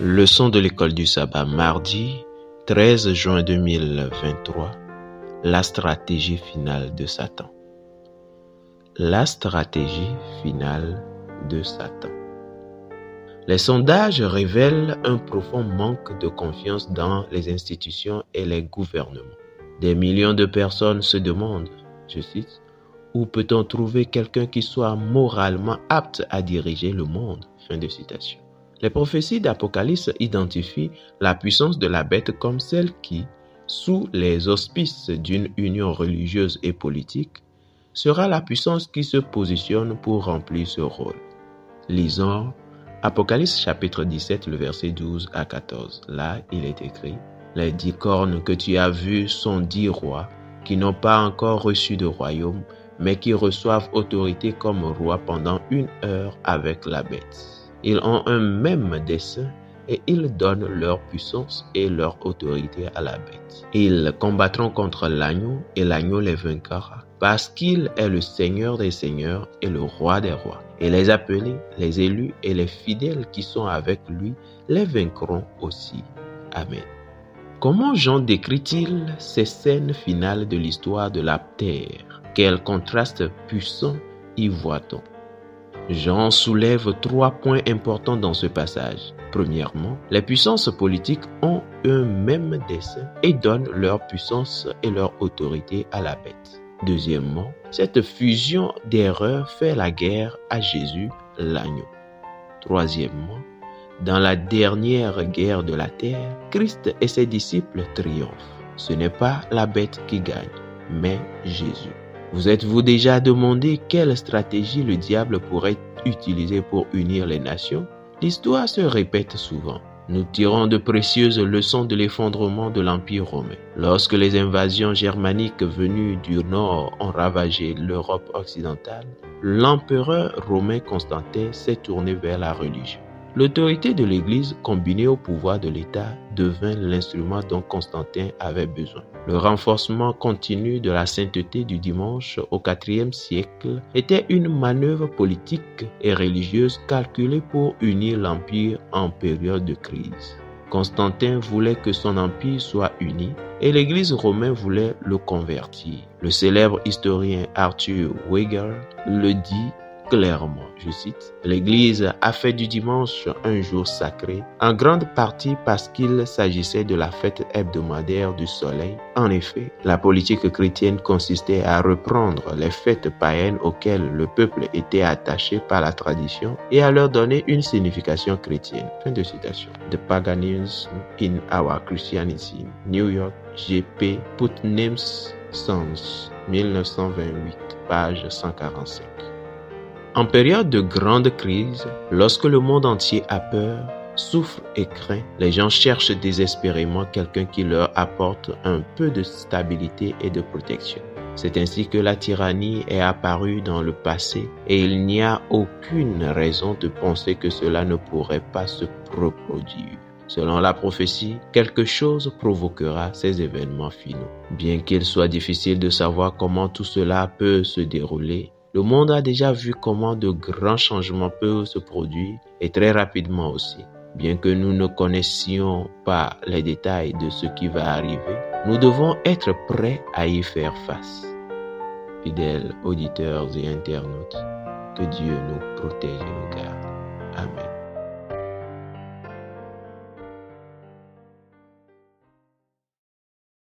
Leçon de l'école du sabbat, mardi 13 juin 2023. La stratégie finale de Satan. La stratégie finale de Satan. Les sondages révèlent un profond manque de confiance dans les institutions et les gouvernements. Des millions de personnes se demandent, je cite, « Où peut-on trouver quelqu'un qui soit moralement apte à diriger le monde ?» Fin de citation. Les prophéties d'Apocalypse identifient la puissance de la bête comme celle qui, sous les auspices d'une union religieuse et politique, sera la puissance qui se positionne pour remplir ce rôle. Lisons Apocalypse chapitre 17, le verset 12 à 14. Là, il est écrit « Les 10 cornes que tu as vues sont 10 rois qui n'ont pas encore reçu de royaume, mais qui reçoivent autorité comme rois pendant 1 heure avec la bête. Ils ont un même dessein et ils donnent leur puissance et leur autorité à la bête. Ils combattront contre l'agneau et l'agneau les vaincra, parce qu'il est le Seigneur des seigneurs et le Roi des rois. Et les appelés, les élus et les fidèles qui sont avec lui les vaincront aussi. Amen. Comment Jean décrit-il ces scènes finales de l'histoire de la terre? Quel contraste puissant y voit-on? Jean soulève 3 points importants dans ce passage. Premièrement, les puissances politiques ont un même dessein et donnent leur puissance et leur autorité à la bête. Deuxièmement, cette fusion d'erreurs fait la guerre à Jésus, l'agneau. Troisièmement, dans la dernière guerre de la terre, Christ et ses disciples triomphent. Ce n'est pas la bête qui gagne, mais Jésus. Vous êtes-vous déjà demandé quelle stratégie le diable pourrait utiliser pour unir les nations? L'histoire se répète souvent. Nous tirons de précieuses leçons de l'effondrement de l'Empire romain. Lorsque les invasions germaniques venues du nord ont ravagé l'Europe occidentale, l'empereur romain Constantin s'est tourné vers la religion. L'autorité de l'Église, combinée au pouvoir de l'État, devint l'instrument dont Constantin avait besoin. Le renforcement continu de la sainteté du dimanche au IVe siècle était une manœuvre politique et religieuse calculée pour unir l'Empire en période de crise. Constantin voulait que son empire soit uni et l'Église romaine voulait le convertir. Le célèbre historien Arthur Weger le dit clairement, je cite, « L'Église a fait du dimanche un jour sacré, en grande partie parce qu'il s'agissait de la fête hebdomadaire du soleil. En effet, la politique chrétienne consistait à reprendre les fêtes païennes auxquelles le peuple était attaché par la tradition et à leur donner une signification chrétienne. » Fin de citation. The Paganism in Our Christianity, New York, G.P. Putnam's Sons, 1928, page 145. En période de grande crise, lorsque le monde entier a peur, souffre et craint, les gens cherchent désespérément quelqu'un qui leur apporte un peu de stabilité et de protection. C'est ainsi que la tyrannie est apparue dans le passé et il n'y a aucune raison de penser que cela ne pourrait pas se reproduire. Selon la prophétie, quelque chose provoquera ces événements finaux. Bien qu'il soit difficile de savoir comment tout cela peut se dérouler, le monde a déjà vu comment de grands changements peuvent se produire et très rapidement aussi. Bien que nous ne connaissions pas les détails de ce qui va arriver, nous devons être prêts à y faire face. Fidèles auditeurs et internautes, que Dieu nous protège et nous garde. Amen.